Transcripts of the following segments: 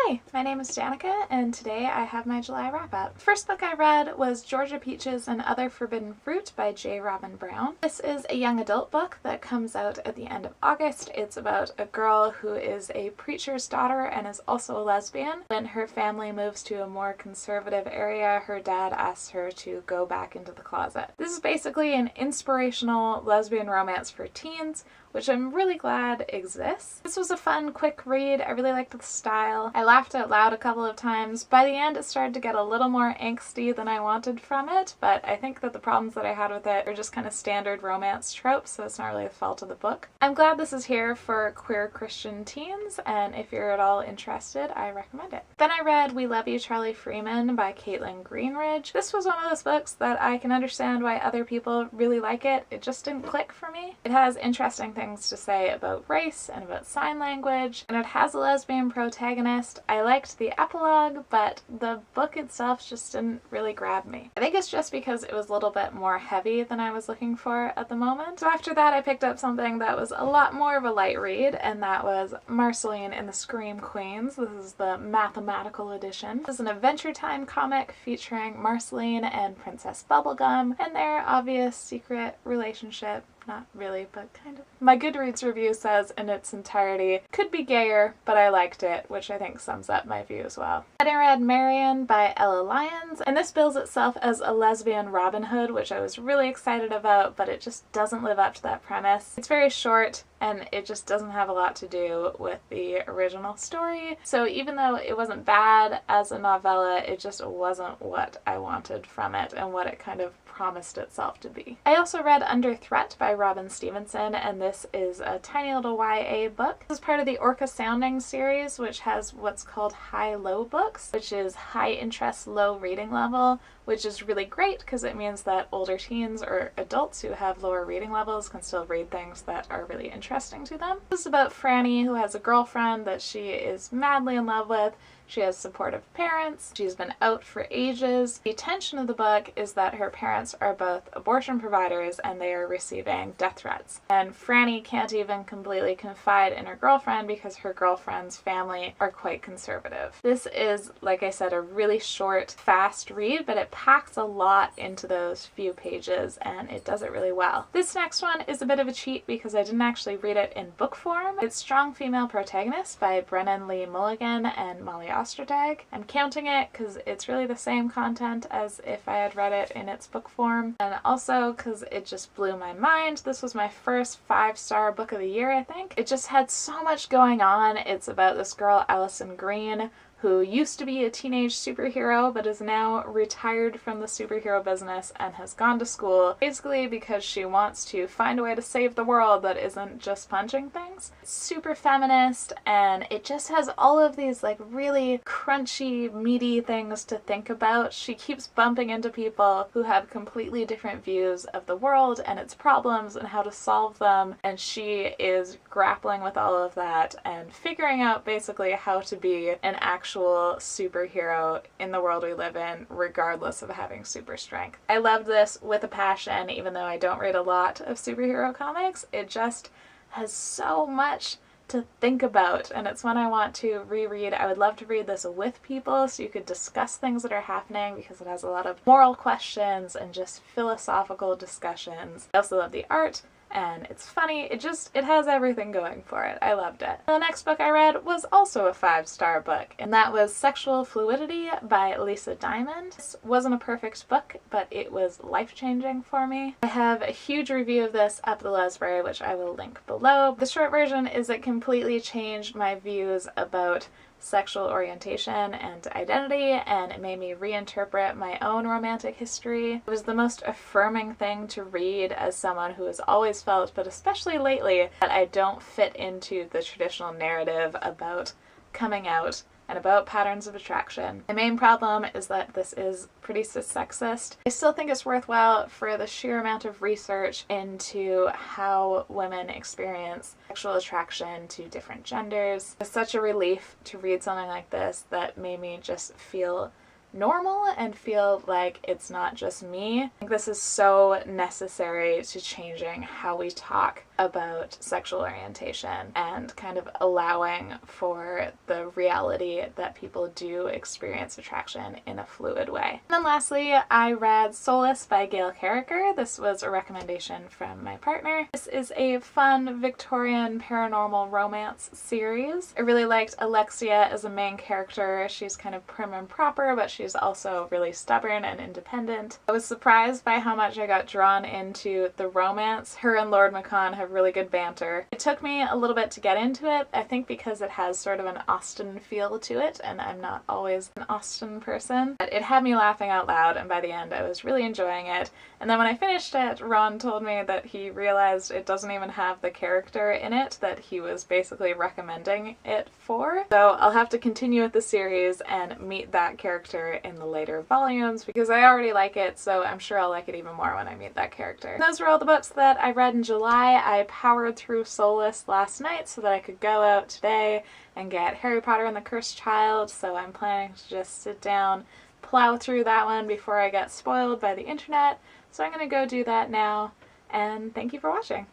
Hi, my name is Danica, and today I have my July wrap-up. First book I read was Georgia Peaches and Other Forbidden Fruit by J. Robin Brown. This is a young adult book that comes out at the end of August. It's about a girl who is a preacher's daughter and is also a lesbian. When her family moves to a more conservative area, her dad asks her to go back into the closet. This is basically an inspirational lesbian romance for teens, which I'm really glad exists. This was a fun, quick read. I really liked the style. I laughed out loud a couple of times. By the end, it started to get a little more angsty than I wanted from it, but I think that the problems that I had with it are just kind of standard romance tropes, so it's not really the fault of the book. I'm glad this is here for queer Christian teens, and if you're at all interested, I recommend it. Then I read We Love You, Charlie Freeman by Caitlin Greenridge. This was one of those books that I can understand why other people really like it. It just didn't click for me. It has interesting things to say about race and about sign language, and it has a lesbian protagonist. I liked the epilogue, but the book itself just didn't really grab me. I think it's just because it was a little bit more heavy than I was looking for at the moment. So after that, I picked up something that was a lot more of a light read, and that was Marceline and the Scream Queens. This is the mathematical edition. This is an Adventure Time comic featuring Marceline and Princess Bubblegum and their obvious secret relationship. Not really, but kind of. My Goodreads review says in its entirety, could be gayer, but I liked it, which I think sums up my view as well. Then I read Marion by Ella Lyons, and this bills itself as a lesbian Robin Hood, which I was really excited about, but it just doesn't live up to that premise. It's very short, and it just doesn't have a lot to do with the original story. So even though it wasn't bad as a novella, it just wasn't what I wanted from it and what it kind of promised itself to be. I also read Under Threat by Robin Stevenson, and this is a tiny little YA book. This is part of the Orca Sounding series, which has what's called high-low books, which is high interest, low reading level, which is really great because it means that older teens or adults who have lower reading levels can still read things that are really interesting to them. This is about Franny, who has a girlfriend that she is madly in love with. She has supportive parents. She's been out for ages. The tension of the book is that her parents are both abortion providers and they are receiving death threats. And Franny can't even completely confide in her girlfriend because her girlfriend's family are quite conservative. This is, like I said, a really short, fast read, but it packs a lot into those few pages and it does it really well. This next one is a bit of a cheat because I didn't actually read it in book form. It's Strong Female Protagonist by Brennan Lee Mulligan and Molly Ostertag. I'm counting it because it's really the same content as if I had read it in its book form, and also because it just blew my mind. This was my first 5-star book of the year, I think. It just had so much going on. It's about this girl, Alison Green, who used to be a teenage superhero but is now retired from the superhero business and has gone to school basically because she wants to find a way to save the world that isn't just punching things. It's super feminist, and it just has all of these like really crunchy, meaty things to think about. She keeps bumping into people who have completely different views of the world and its problems and how to solve them, and she is grappling with all of that and figuring out basically how to be an actual superhero in the world we live in, regardless of having super strength. I loved this with a passion, even though I don't read a lot of superhero comics. It just has so much to think about, and it's one I want to reread. I would love to read this with people so you could discuss things that are happening because it has a lot of moral questions and just philosophical discussions. I also love the art, and it's funny. It has everything going for it. I loved it. The next book I read was also a 5-star book, and that was Sexual Fluidity by Lisa Diamond. This wasn't a perfect book, but it was life-changing for me. I have a huge review of this up the Lesbury, which I will link below. The short version is it completely changed my views about sexual orientation and identity, and it made me reinterpret my own romantic history. It was the most affirming thing to read as someone who has always felt, but especially lately, that I don't fit into the traditional narrative about coming out and about patterns of attraction. The main problem is that this is pretty cis-sexist. I still think it's worthwhile for the sheer amount of research into how women experience sexual attraction to different genders. It's such a relief to read something like this that made me just feel normal and feel like it's not just me. I think this is so necessary to changing how we talk about sexual orientation and kind of allowing for the reality that people do experience attraction in a fluid way. And then lastly, I read Solace by Gail Carricker. This was a recommendation from my partner. This is a fun Victorian paranormal romance series. I really liked Alexia as a main character. She's kind of prim and proper, but she's also really stubborn and independent. I was surprised by how much I got drawn into the romance. Her and Lord Macon have really good banter. It took me a little bit to get into it, I think because it has sort of an Austen feel to it, and I'm not always an Austen person. But it had me laughing out loud, and by the end I was really enjoying it. And then when I finished it, Ron told me that he realized it doesn't even have the character in it that he was basically recommending it for. So I'll have to continue with the series and meet that character in the later volumes because I already like it, so I'm sure I'll like it even more when I meet that character. And those were all the books that I read in July. I powered through Solace last night so that I could go out today and get Harry Potter and the Cursed Child, so I'm planning to just sit down, plow through that one before I get spoiled by the internet. So I'm gonna go do that now, and thank you for watching.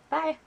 Bye!